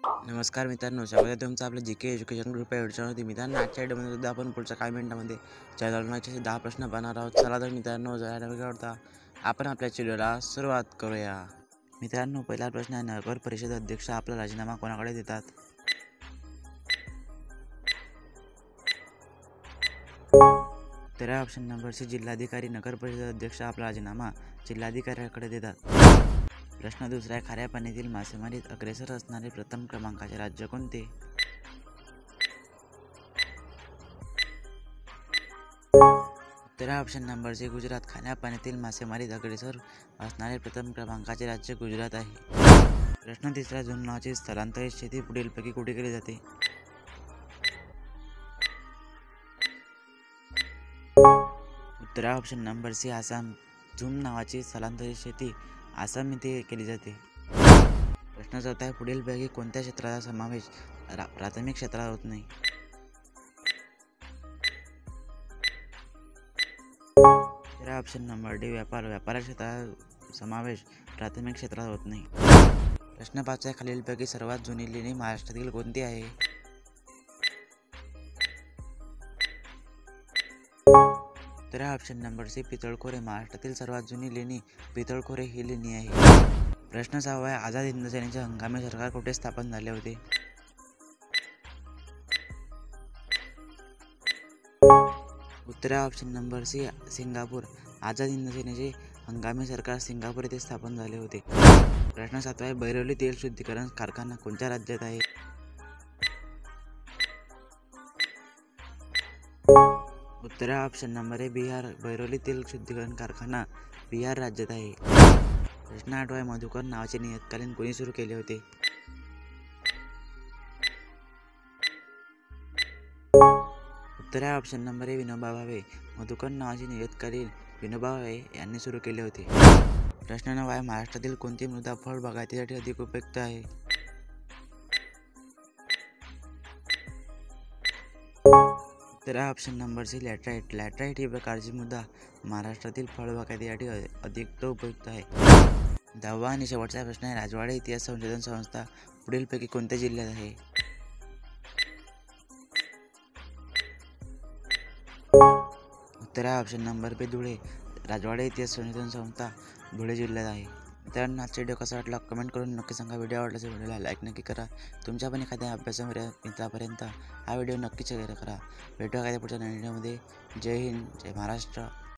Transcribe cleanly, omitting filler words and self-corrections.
नमस्कार मित्रांनो, स्वागत आहे तुमचं आपलं जी के एज्युकेशन ग्रुप या व्हिडिओवरती. मित्रांनो, आजच्या व्हिडिओमध्ये सुद्धा आपण पुढच्या काही मिनिटांमध्ये चॅनलचे 10 प्रश्न पाहणार आहोत. चला तर मित्रांनो, जरा वेळ करता आपण आपल्या व्हिडिओला सुरुवात करूया. मित्रांनो, पहिला प्रश्न आहे, नगर परिषद अध्यक्ष आपला राजीनामा कोणाकडे देतात? तेरा ऑप्शन नंबर सी, जिल्हाधिकारी. नगर परिषद अध्यक्ष आपला राजीनामा जिल्हाधिकाऱ्याकडे देतात. प्रश्न दुसरा आहे, खाऱ्या पाण्यातील मासेमारीत अग्रेसर असणारे प्रथम क्रमांकाचे राज्य कोणते? तेरा ऑप्शन नंबर सी, गुजरात. खाऱ्या पाण्यातील मासेमारीत अग्रेसर असणारे प्रथम क्रमांकाचे राज्य गुजरात आहे. प्रश्न तिसरा, झुम नावाची स्थलांतरित शेती पुढीलपैकी कुठे केली जाते? उत्तरा ऑप्शन नंबर सी, आसाम. झुम नावाची स्थलांतरित शेती आसाम येथे केली जाते. प्रश्न चौथा आहे, पुढीलपैकी कोणत्या क्षेत्राचा समावेश प्राथमिक क्षेत्रात होत नाही? तेरा ऑप्शन नंबर डी, व्यापार. व्यापार क्षेत्राचा समावेश प्राथमिक क्षेत्रात होत नाही. प्रश्न 5 आहे, खालीलपैकी सर्वात जुनी लेणी महाराष्ट्रातील कोणती आहे? तेरा ऑप्शन नंबर सी, पितळखोरे. महाराष्ट्रातील सर्वात जुनी लेणी पितळखोरे ही लेणी आहे. प्रश्न 6 आहे, आझाद हिंद सेनेचे हंगामी सरकार कुठे स्थापन झाले होते? उत्तरा option number C, Singapore. Azad Hind सेनेचे हंगामी सरकार सिंगापूर येथे स्थापन झाले होते. प्रश्न 7 आहे, बैरवली तेल शुद्धीकरण कारखाना कोणत्या राज्यात आहे? उत्तरा ऑप्शन नंबर ए, बिहार. बैरवली तेल शुद्धीकरण कारखाना बिहार राज्यात आहे. प्रश्न 8 आहे, मधुकर नावाचे नियतकालीन कोणी सुरू केले होते? उत्तरा option number A, Vinoba Bhave. Madhukar नावाचे नियतकालीन विनोबा भावे यांनी सुरू केले होते. प्रश्न 9 आहे, महाराष्ट्रातील कोणती मृदा फळ बागायतीसाठी अधिक उपयुक्त आहे? उत्तरा option number C, laterite. Laterite ही प्रकारची मृदा महाराष्ट्रातील फळबागायतीसाठी अधिक उपयुक्त आहे. 10वा आणि शेवटचा प्रश्न आहे, राजवाडा इतिहास संशोधन संस्था पुढीलपैकी कोणत्या जिल्ह्यात आहे? उत्तरा ऑप्शन नंबर बी, धुळे. राजवाडा इतिहास संशोधन संस्था धुळे जिल्ह्यात आहे. मित्रांनो, आजचा व्हिडिओ कसा वाटला कमेंट करून नक्की सांगा. व्हिडिओ आवडला असेल व्हिडिओला लाईक नक्की करा. तुमच्या पण एखाद्या मित्रापर्यंत हा व्हिडिओ नक्की शेअर करा. भेटूया एखाद्या पुढच्या व्हिडिओमध्ये. जय हिंद, जय महाराष्ट्र.